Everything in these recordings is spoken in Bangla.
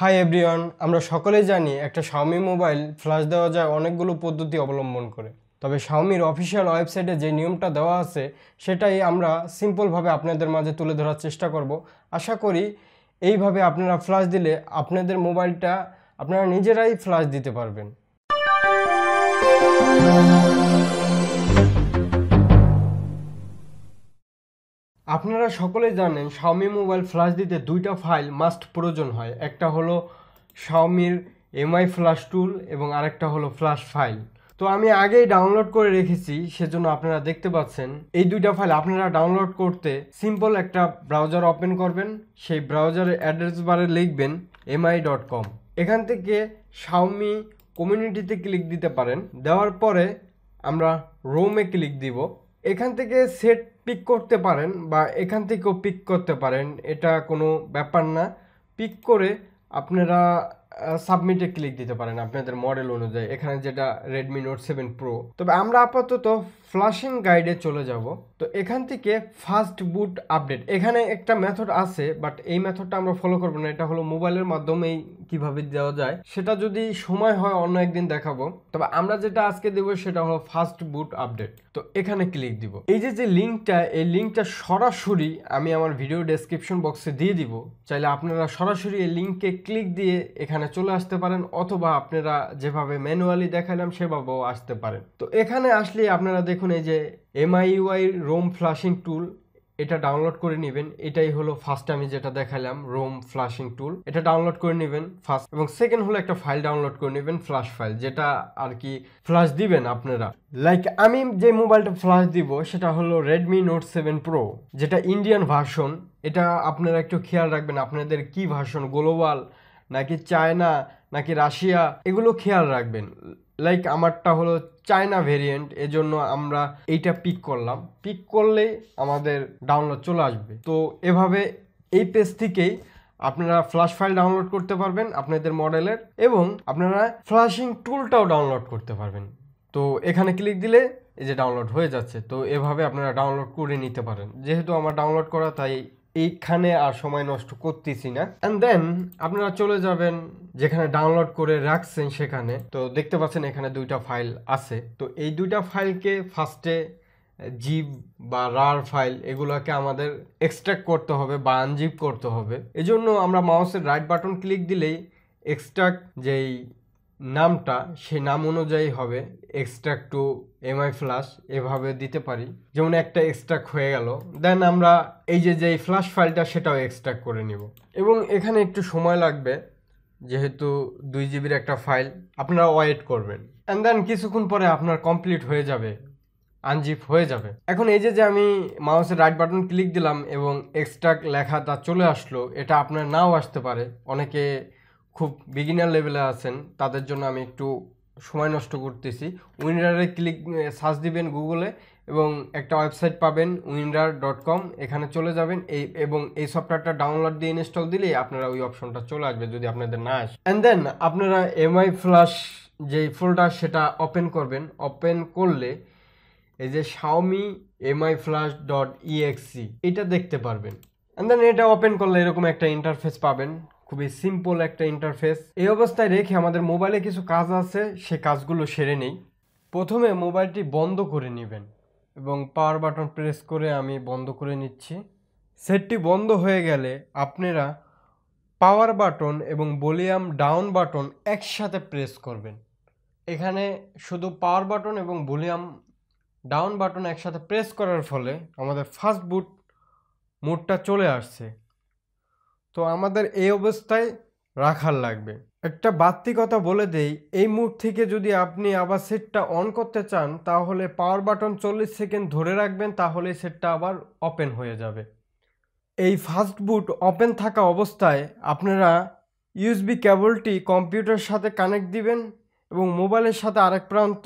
হাই এভরিওয়ান, আমরা সকলেই জানি একটা Xiaomi মোবাইল ফ্ল্যাশ দেওয়া যায় অনেকগুলো পদ্ধতি অবলম্বন করে। তবে Xiaomiর অফিসিয়াল ওয়েবসাইটে যে নিয়মটা দেওয়া আছে সেটাই আমরা সিম্পলভাবে আপনাদের মাঝে তুলে ধরার চেষ্টা করব। আশা করি এইভাবে আপনারা ফ্ল্যাশ দিলে আপনাদের মোবাইলটা আপনারা নিজেরাই ফ্ল্যাশ দিতে পারবেন। আপনারা সকলেই জানেন Xiaomi মোবাইল ফ্ল্যাশ দিতে দুইটা ফাইল মাস্ট প্রয়োজন হয়। একটা হলো Xiaomiর MI ফ্ল্যাশ টুল এবং আরেকটা হলো ফ্ল্যাশ ফাইল। তো আমি আগেই ডাউনলোড করে রেখেছি, সেজন্য আপনারা দেখতে পাচ্ছেন এই দুইটা ফাইল আপনারা ডাউনলোড করতে সিম্পল একটা ব্রাউজার ওপেন করবেন। সেই ব্রাউজারের অ্যাড্রেস বারে লিখবেন mi.com। এখান থেকে Xiaomi কমিউনিটিতে ক্লিক দিতে পারেন। দেওয়ার পরে আমরা রোমে ক্লিক দিব। এখান থেকে সেট পিক করতে পারেন বা এখান থেকেও পিক করতে পারেন, এটা কোনো ব্যাপার না। পিক করে আপনারা সাবমিটে ক্লিক দিতে পারেন আপনাদের মডেল অনুযায়ী, এখানে যেটা Redmi Note 7 Pro। তবে আমরা আপাতত ফ্ল্যাশিং গাইডে চলে যাব। তো এখান থেকে ফাস্ট বুট আপডেট, এখানে একটা মেথড আছে, বাট এই মেথডটা আমরা ফলো করব না। এটা হলো মোবাইলের মাধ্যমেই কিভাবে দেওয়া যায়, সেটা যদি সময় হয় অন্য একদিন দেখাবো। তবে আমরা যেটা আজকে দেব সেটা হলো ফাস্ট বুট আপডেট। তো এখানে ক্লিক দিব। এই যে লিঙ্কটা, এই লিঙ্কটা সরাসরি আমি আমার ভিডিও ডেসক্রিপশন বক্সে দিয়ে দিব। চাইলে আপনারা সরাসরি এই লিঙ্কে ক্লিক দিয়ে এখানে চলে আসতে পারেন, অথবা আপনারা যেভাবে ম্যানুয়ালি দেখালাম সেভাবেও আসতে পারেন। তো এখানে আসলে আপনারা দেখুন এই যে MIUI রোম ফ্ল্যাশিং টুল, এটা ডাউনলোড করে নেবেন। এটাই হলো ফার্স্ট আমি যেটা দেখালাম রোম ফ্ল্যাশিং টুল, এটা ডাউনলোড করে নেবেন ফার্স্ট। এবং সেকেন্ড হলো একটা ফাইল ডাউনলোড করে নেবেন, ফ্ল্যাশ ফাইল, যেটা আর কি ফ্ল্যাশ দিবেন আপনারা। লাইক আমি যে মোবাইলটা ফ্ল্যাশ দিব সেটা হলো Redmi Note 7 Pro, যেটা ইন্ডিয়ান ভার্সন। এটা আপনারা একটু খেয়াল রাখবেন আপনাদের কি ভার্সন, গ্লোবাল নাকি চায়না নাকি রাশিয়া, এগুলো খেয়াল রাখবেন। লাইক আমারটা হলো চায়না ভেরিয়েন্ট, এজন্য আমরা এইটা পিক করলাম। পিক করলে আমাদের ডাউনলোড চলে আসবে। তো এভাবে এই পেজ থেকেই আপনারা ফ্ল্যাশ ফাইল ডাউনলোড করতে পারবেন আপনাদের মডেলের, এবং আপনারা ফ্ল্যাশিং টুলটাও ডাউনলোড করতে পারবেন। তো এখানে ক্লিক দিলে এই যে ডাউনলোড হয়ে যাচ্ছে। তো এভাবে আপনারা ডাউনলোড করে নিতে পারেন। যেহেতু আমার ডাউনলোড করা, তাই এইখানে আর সময় নষ্ট করতেছি না। অ্যান্ড দেন আপনারা চলে যাবেন যেখানে ডাউনলোড করে রাখছেন সেখানে। তো দেখতে পাচ্ছেন এখানে দুইটা ফাইল আছে। তো এই দুইটা ফাইলকে ফার্স্টে জিপ বা রার ফাইল, এগুলোকে আমাদের এক্সট্রাক্ট করতে হবে বা আনজিপ করতে হবে। এজন্য আমরা মাউসের রাইট বাটন ক্লিক দিলেই এক্সট্রাক্ট যেই নামটা, সেই নাম অনুযায়ী হবে এক্সট্রাক্ট টু MI ফ্ল্যাশ, এভাবে দিতে পারি। যেমন একটা এক্সট্রাক্ট হয়ে গেল। দেন আমরা এই যে ফ্ল্যাশ ফাইলটা সেটাও এক্সট্রাক্ট করে নিব। এবং এখানে একটু সময় লাগবে, যেহেতু 2 জিবির একটা ফাইল, আপনারা ওয়েট করবেন। অ্যান্ড দেন কিছুক্ষণ পরে আপনার কমপ্লিট হয়ে যাবে, আনজিপ হয়ে যাবে। এখন এই যে আমি মাউসের রাইট বাটন ক্লিক দিলাম এবং এক্সট্রাক্ট লেখাটা চলে আসলো, এটা আপনার নাও আসতে পারে। অনেকে খুব বিগিনার লেভেলে আছেন, তাদের জন্য আমি একটু সময় নষ্ট করতেছি। উইন্ডারে ক্লিক সার্চ দিবেন গুগলে এবং একটা ওয়েবসাইট পাবেন winrar.com, এখানে চলে যাবেন। এবং এই সফটওয়্যারটা ডাউনলোড দিয়ে ইনস্টল দিলেই আপনারা ওই অপশনটা চলে আসবে যদি আপনাদের না আসে। অ্যান্ড দেন আপনারা MI ফ্ল্যাশ যেই ফোল্ডার সেটা ওপেন করবেন। ওপেন করলে এই যে Xiaomi miflash.exe এটা দেখতে পারবেন। অ্যান্ড দেন এটা ওপেন করলে এরকম একটা ইন্টারফেস পাবেন, খুবই সিম্পল একটা ইন্টারফেস। এই অবস্থায় রেখে আমাদের মোবাইলে কিছু কাজ আছে, সে কাজগুলো সেরে নেই। প্রথমে মোবাইলটি বন্ধ করে নেবেন এবং পাওয়ার বাটন প্রেস করে আমি বন্ধ করে নিচ্ছি। সেটটি বন্ধ হয়ে গেলে আপনারা পাওয়ার বাটন এবং ভলিউম ডাউন বাটন একসাথে প্রেস করবেন। এখানে শুধু পাওয়ার বাটন এবং ভলিউম ডাউন বাটন একসাথে প্রেস করার ফলে আমাদের ফাস্ট বুট মোডটা চলে আসছে। তো আমাদের এই অবস্থায় রাখার লাগবে। একটা বাড়তি কথা বলে দেই, এই মুড থেকে যদি আপনি আবার সেটটা অন করতে চান তাহলে পাওয়ার বাটন 40 সেকেন্ড ধরে রাখবেন, তাহলে সেটটা আবার ওপেন হয়ে যাবে। এই ফাস্ট বুট ওপেন থাকা অবস্থায় আপনারা ইউএসবি কেবলটি কম্পিউটারের সাথে কানেক্ট দিবেন এবং মোবাইলের সাথে আরেক প্রান্ত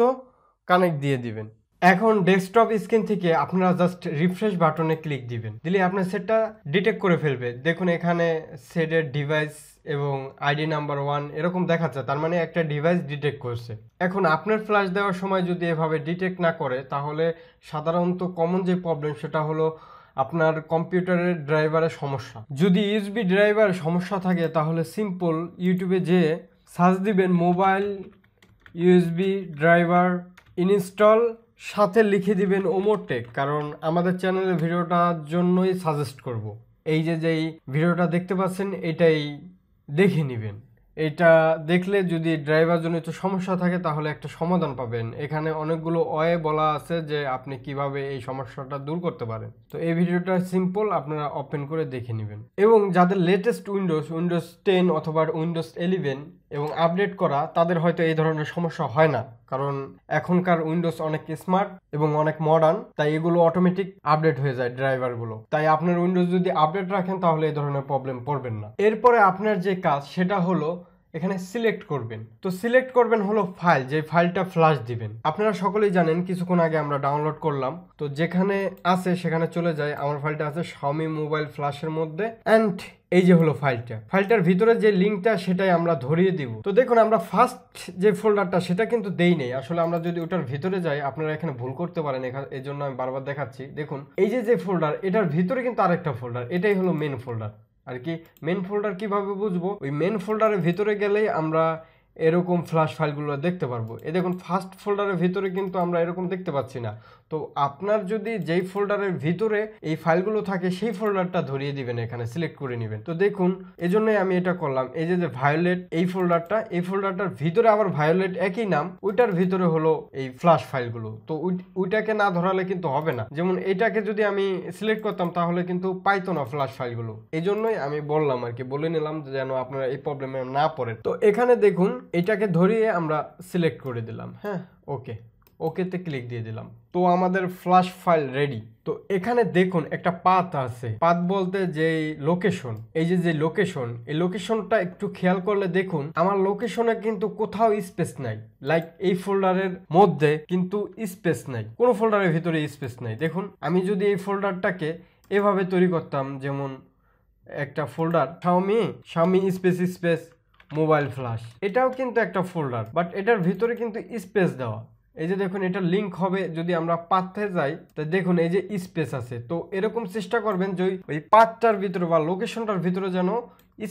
কানেক্ট দিয়ে দিবেন। এখন ডেস্কটপ স্ক্রিন থেকে আপনারা জাস্ট রিফ্রেশ বাটনে ক্লিক দিবেন, দিলে আপনার সেটটা ডিটেক্ট করে ফেলবে। দেখুন এখানে সেটের ডিভাইস এবং আইডি নাম্বার 1 এরকম দেখাচ্ছে, তার মানে একটা ডিভাইস ডিটেক্ট করছে। এখন আপনার ফ্ল্যাশ দেওয়ার সময় যদি এভাবে ডিটেক্ট না করে, তাহলে সাধারণত কমন যে প্রবলেম সেটা হলো আপনার কম্পিউটারের ড্রাইভারের সমস্যা। যদি ইউএসবি ড্রাইভারের সমস্যা থাকে তাহলে সিম্পল ইউটিউবে যেয়ে সার্চ দিবেন মোবাইল ইউএসবি ড্রাইভার ইনস্টল, সাথে লিখে দিবেন ওমর টেক, কারণ আমাদের চ্যানেলের ভিডিওটার জন্যই সাজেস্ট করব। এই যেই ভিডিওটা দেখতে পাচ্ছেন এটাই দেখে নেবেন। এটা দেখলে যদি ড্রাইভার জনিত সমস্যা থাকে তাহলে একটা সমাধান পাবেন। এখানে অনেকগুলো ওয়ে বলা আছে যে আপনি কিভাবে এই সমস্যাটা দূর করতে পারেন। তো এই ভিডিওটা সিম্পল, আপনারা ওপেন করে দেখে নেবেন। এবং যাদের লেটেস্ট উইন্ডোজ 10 অথবা উইন্ডোজ 11 এবং আপডেট করা, তাদের হয়তো এই ধরনের সমস্যা হয় না, কারণ এখনকার উইন্ডোজ অনেক স্মার্ট এবং অনেক মডার্ন, তাই এগুলো অটোমেটিক আপডেট হয়ে যায় ড্রাইভারগুলো। তাই আপনার উইন্ডোজ যদি আপডেট রাখেন তাহলে এই ধরনের প্রবলেম পড়বেন না। এরপরে আপনার যে কাজ সেটা হলো এখানে সিলেক্ট করবেন। তো সিলেক্ট করবেন হলো ফাইল, যে ফাইলটা ফ্ল্যাশ দিবেন। আপনারা সকলেই জানেন কিছুক্ষণ আগে আমরা ডাউনলোড করলাম, তো যেখানে আছে সেখানে চলে যায়। আমার ফাইলটা আছে Xiaomi মোবাইল ফ্ল্যাশের মধ্যে, অ্যান্ড এই যে হলো ফাইলটার ভিতরে যে লিঙ্কটা সেটাই আমরা ধরিয়ে দিব। তো দেখুন আমরা ফার্স্ট যে ফোল্ডারটা সেটা কিন্তু দেই নেই। আসলে আমরা যদি ওটার ভিতরে যাই, আপনারা এখানে ভুল করতে পারেন, এই জন্য আমি বারবার দেখাচ্ছি। দেখুন এই যে ফোল্ডার, এটার ভিতরে কিন্তু আরেকটা ফোল্ডার, এটাই হলো মেন ফোল্ডার। আর কি মেন ফোল্ডার কিভাবে বুঝবো? ওই মেন ফোল্ডারের ভিতরে গেলেই আমরা এরকম ফ্ল্যাশ ফাইলগুলো দেখতে পারবো। এই দেখুন ফার্স্ট ফোল্ডারের ভিতরে কিন্তু আমরা এরকম দেখতে পাচ্ছি না। তো আপনার যদি যেই ফোল্ডারের ভিতরে এই ফাইলগুলো থাকে সেই ফোল্ডারটা ধরিয়ে দিবেন, এখানে সিলেক্ট করে নেবেন। তো দেখুন এজন্যই আমি এটা করলাম। এই যে ভায়োলেট এই ফোল্ডারটার ভিতরে আবার ভায়োলেট একই নাম, ওইটার ভিতরে হলো এই ফ্ল্যাশ ফাইলগুলো। তো ওইটাকে না ধরালে কিন্তু হবে না। যেমন এটাকে যদি আমি সিলেক্ট করতাম তাহলে কিন্তু পাইতো না ফ্ল্যাশ ফাইলগুলো। এই জন্যই আমি বললাম আর কি, বলে নিলাম যেন আপনারা এই প্রবলেমে না পড়েন। তো এখানে দেখুন এটাকে ধরিয়ে আমরা সিলেক্ট করে দিলাম। হ্যাঁ, ওকেতে ক্লিক দিয়ে দিলাম। তো আমাদের ফ্ল্যাশ ফাইল রেডি। তো এখানে দেখুন একটা পাথ আছে। পাথ বলতে যে লোকেশন, এই যে লোকেশন, এই লোকেশনটা একটু খেয়াল করলে দেখুন আমার লোকেশনে কিন্তু কোথাও স্পেস নাই। লাইক এই ফোল্ডারের মধ্যে কিন্তু স্পেস নাই, কোনো ফোল্ডারের ভিতরে স্পেস নাই। দেখুন আমি যদি এই ফোল্ডারটাকে এভাবে তৈরি করতাম, যেমন একটা folder Xiaomi space mobile flash, এটাও কিন্তু একটা ফোল্ডার, বাট এটার ভিতরে কিন্তু স্পেস দেওয়া। এই যে দেখুন এটা লিঙ্ক হবে, যদি আমরা পাথে যাই তো দেখুন এই যে স্পেস আছে। তো এরকম চেষ্টা করবেন যে ওই পাথটার ভিতরে বা লোকেশনটার ভিতরে যেন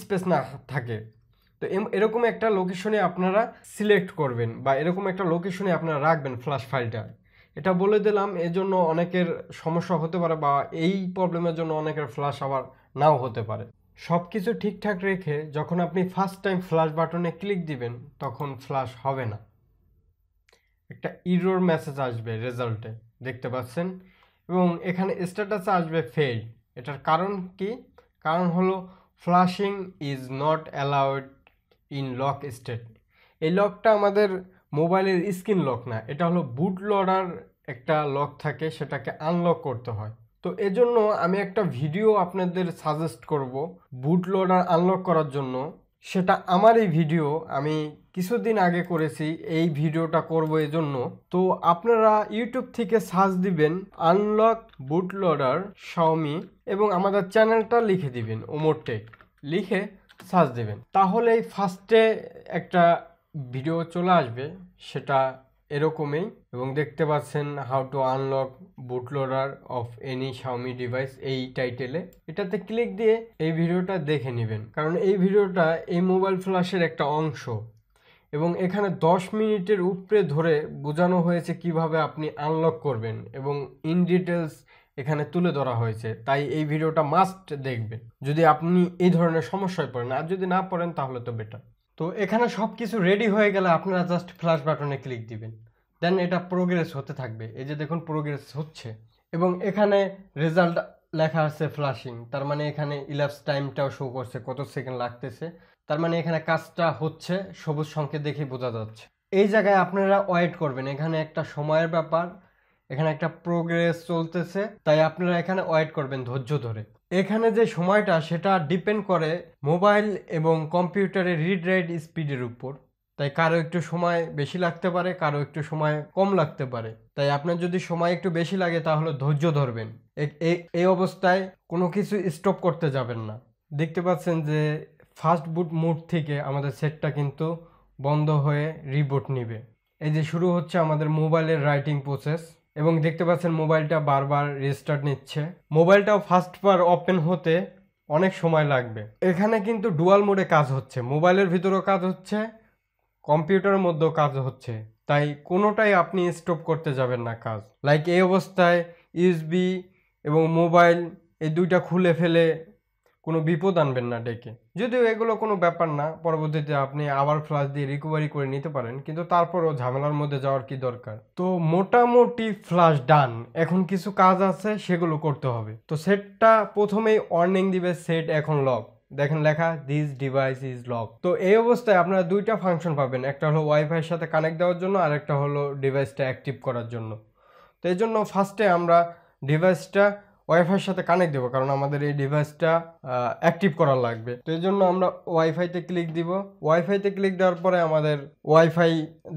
স্পেস না থাকে। তো এরকম একটা লোকেশনে আপনারা সিলেক্ট করবেন বা এরকম একটা লোকেশনে আপনারা রাখবেন ফ্ল্যাশ ফাইলটা। এটা বলে দিলাম, এজন্য অনেকের সমস্যা হতে পারে বা এই প্রবলেমের জন্য অনেকের ফ্ল্যাশ আবার নাও হতে পারে। সব কিছু ঠিকঠাক রেখে যখন আপনি ফার্স্ট টাইম ফ্ল্যাশ বাটনে ক্লিক দিবেন তখন ফ্ল্যাশ হবে না, একটা ইরর মেসেজ আসবে রেজাল্টে, দেখতে পাচ্ছেন। এবং এখানে স্ট্যাটাসে আসবে ফেইল। এটার কারণ কি? কারণ হলো flashing is not allowed in lock state. এই লকটা আমাদের মোবাইলের স্ক্রিন লক না, এটা হলো বুট লোডার একটা লক থাকে, সেটাকে আনলক করতে হয়। তো এজন্য আমি একটা ভিডিও আপনাদের সাজেস্ট করব বুট লোডার আনলক করার জন্য। সেটা আমার এই ভিডিও আমি কিছুদিন আগে করেছি, এই ভিডিওটা করব এজন্য। তো আপনারা ইউটিউব থেকে সার্চ দিবেন আনলক বুট লোডার Xiaomi এবং আমাদের চ্যানেলটা লিখে দিবেন ওমর টেক, লিখে সার্চ দিবেন, তাহলেই ফার্স্টে একটা ভিডিও চলে আসবে, সেটা এরকমই। এবং দেখতে পাচ্ছেন how to unlock boot loader of any Xiaomi device, এই টাইটেলে। এটাতে ক্লিক দিয়ে এই ভিডিওটা দেখে নেবেন, কারণ এই ভিডিওটা এই মোবাইল ফ্ল্যাশের একটা অংশ এবং এখানে 10 মিনিটের উপরে ধরে বোঝানো হয়েছে কিভাবে আপনি আনলক করবেন এবং ইন ডিটেলস এখানে তুলে ধরা হয়েছে। তাই এই ভিডিওটা মাস্ট দেখবেন যদি আপনি এই ধরনের সমস্যায় পড়েন, আর যদি না পড়েন তাহলে তো বেটার। তো এখানে সব কিছু রেডি হয়ে গেলে আপনারা জাস্ট ফ্ল্যাশ বাটনে ক্লিক দিবেন, দেন এটা প্রোগ্রেস হতে থাকবে। এই যে দেখুন প্রোগ্রেস হচ্ছে এবং এখানে রেজাল্ট লেখা আছে ফ্ল্যাশিং, তার মানে এখানে ইলাপস টাইমটাও শো করছে কত সেকেন্ড লাগতেছে, তার মানে এখানে কাজটা হচ্ছে, সবুজ সংকেত দেখে বোঝা যাচ্ছে। এই জায়গায় আপনারা ওয়েট করবেন, এখানে একটা সময়ের ব্যাপার, এখানে একটা প্রোগ্রেস চলতেছে, তাই আপনারা এখানে ওয়েট করবেন ধৈর্য ধরে। এখানে যে সময়টা সেটা ডিপেন্ড করে মোবাইল এবং কম্পিউটারের রিড রাইট স্পিডের উপর, তাই কারো একটু সময় বেশি লাগতে পারে, কারো একটু সময় কম লাগতে পারে। তাই আপনার যদি সময় একটু বেশি লাগে তাহলে ধৈর্য ধরবেন, এই অবস্থায় কোনো কিছু স্টপ করতে যাবেন না। দেখতে পাচ্ছেন যে ফার্স্ট বুট মোড থেকে আমাদের সেটটা কিন্তু বন্ধ হয়ে রিবুট নিবে। এই যে শুরু হচ্ছে আমাদের মোবাইলের রাইটিং প্রসেস, এবং দেখতে পাচ্ছেন মোবাইলটা বারবার রিস্টার্ট নিচ্ছে। মোবাইলটাও ফার্স্টবার ওপেন হতে অনেক সময় লাগবে। এখানে কিন্তু ডুয়াল মোডে কাজ হচ্ছে, মোবাইলের ভিতরেও কাজ হচ্ছে, কম্পিউটারের মধ্যেও কাজ হচ্ছে, তাই কোনোটাই আপনি স্টপ করতে যাবেন না কাজ। লাইক এই অবস্থায় ইউএসবি এবং মোবাইল এই দুইটা খুলে ফেলে কোনো বিপদ আনবেন না ডেকে। যদিও এগুলো কোনো ব্যাপার না, পরবর্তীতে আপনি আবার ফ্লাশ দিয়ে রিকভারি করে নিতে পারেন, কিন্তু তারপরও ঝামেলার মধ্যে যাওয়ার কি দরকার। তো মোটামুটি ফ্লাশ ডান, এখন কিছু কাজ আছে সেগুলো করতে হবে। তো সেটটা প্রথমেই ওয়ার্নিং দিবে, সেট এখন লক, দেখেন লেখা দিস ডিভাইস ইজ লক। তো এই অবস্থায় আপনারা দুইটা ফাংশন পাবেন, একটা হলো ওয়াইফাইয়ের সাথে কানেক্ট দেওয়ার জন্য আর একটা হলো ডিভাইসটা অ্যাক্টিভ করার জন্য। তো এই জন্য ফার্স্টে আমরা ডিভাইসটা ওয়াইফাইয়ের সাথে কানেক্ট দেবো, কারণ আমাদের এই ডিভাইসটা অ্যাক্টিভ করা লাগবে। তো এই জন্য আমরা ওয়াইফাইতে ক্লিক দিব। ওয়াইফাইতে ক্লিক দেওয়ার পরে আমাদের ওয়াইফাই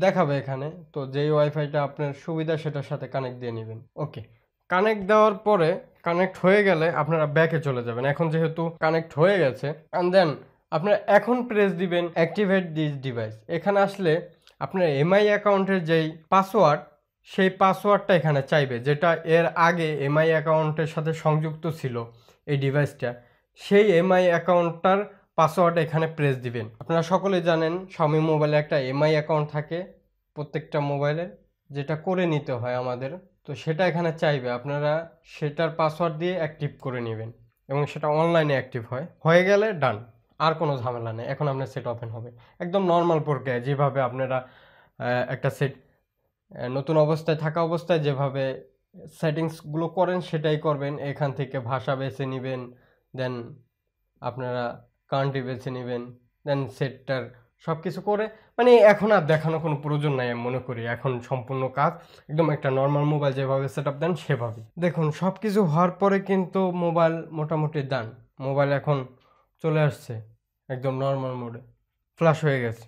দেখাবে এখানে, তো যেই ওয়াইফাইটা আপনার সুবিধা সেটার সাথে কানেক্ট দিয়ে নেবেন। ওকে, কানেক্ট দেওয়ার পরে কানেক্ট হয়ে গেলে আপনারা ব্যাকে চলে যাবেন। এখন যেহেতু কানেক্ট হয়ে গেছে, অ্যান্ড দেন আপনারা এখন প্রেস দিবেন অ্যাক্টিভেট দিস ডিভাইস। এখানে আসলে আপনার এমআই অ্যাকাউন্টের যেই পাসওয়ার্ড, সেই পাসওয়ার্ডটা এখানে চাইবে, যেটা এর আগে এমআই অ্যাকাউন্টের সাথে সংযুক্ত ছিল এই ডিভাইসটা, সেই এমআই অ্যাকাউন্টটার পাসওয়ার্ড এখানে প্রেস দিবেন। আপনারা সকলেই জানেন Xiaomi মোবাইলে একটা এমআই অ্যাকাউন্ট থাকে প্রত্যেকটা মোবাইলের, যেটা করে নিতে হয় আমাদের। তো সেটা এখানে চাইবে, আপনারা সেটার পাসওয়ার্ড দিয়ে অ্যাক্টিভ করে নেবেন এবং সেটা অনলাইনে অ্যাক্টিভ হয়। হয়ে গেলে ডান, আর কোনো ঝামেলা নেই। এখন আপনার সেট ওপেন হবে একদম নর্মাল প্রক্রিয়ায়, যেভাবে আপনারা একটা সেট নতুন অবস্থায় থাকা অবস্থায় যেভাবে সেটিংসগুলো করেন সেটাই করবেন। এখান থেকে ভাষা বেছে নেবেন, দেন আপনারা কান্ট্রি বেছে নেবেন, দেন সেটটার সব কিছু করে, মানে এখন আর দেখানো কোনো প্রয়োজন নাই আমি মনে করি। এখন সম্পূর্ণ কাজ একদম একটা নর্মাল মোবাইল যেভাবে সেট আপ দেন সেভাবে। দেখুন সব কিছু হওয়ার পরে কিন্তু মোবাইল মোটামুটি ডান, মোবাইল এখন চলে আসছে একদম নর্মাল মোডে, ফ্ল্যাশ হয়ে গেছে।